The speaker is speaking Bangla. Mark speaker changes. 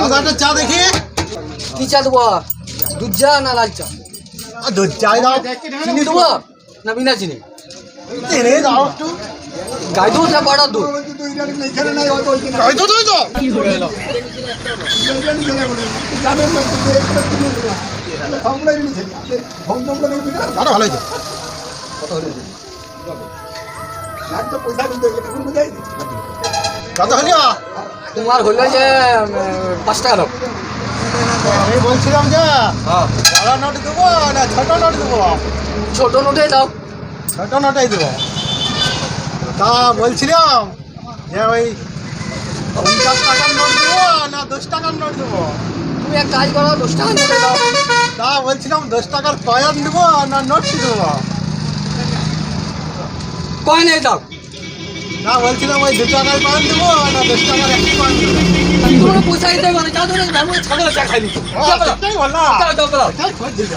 Speaker 1: দাদা একটা চা দেখি।
Speaker 2: কি চা দেবো? দুধ চা না লাল চা?
Speaker 1: দুধ চাই দাও।
Speaker 2: চিনি দেবো না বিনা চিনি?
Speaker 1: চিনি দাও একটু।
Speaker 2: গাই দুধ না পাড়ার দুধ?
Speaker 1: গাই দুধ ওই তো। আরো ভালো হয়েছে। কত হলো?
Speaker 2: তোমার হলো যে 5 টাকা দাও।
Speaker 1: আমি বলছিলাম যে বড় নোট দেবো না ছোট নোট দেবো?
Speaker 2: ছোট নোটে দাও।
Speaker 1: ছোট নোটাই দেবো। তা বলছিলাম যে ওই 50 টাকার নোট দেবো না 10 টাকার নোট দেবো?
Speaker 2: তুমি এক কাজ করো, 10 টাকা নোটে দাও।
Speaker 1: তা বলছিলাম 10 টাকার কয়েন দেবো না নোট দেবো?
Speaker 2: কয় নেই দাও।
Speaker 1: না বলছিলাম ওই 2 টাকার কয়েন দেবো না 10 টাকার একটি কয়েন দেবো?
Speaker 2: তোমরা পয়সা দিতে পারো, যা ধরে ব্যামো ছাগল চা খাই নিচ্ছি।
Speaker 1: সেটাই বল না।
Speaker 2: দাও দাও দাও।
Speaker 1: এটাই খোঁজ দিল।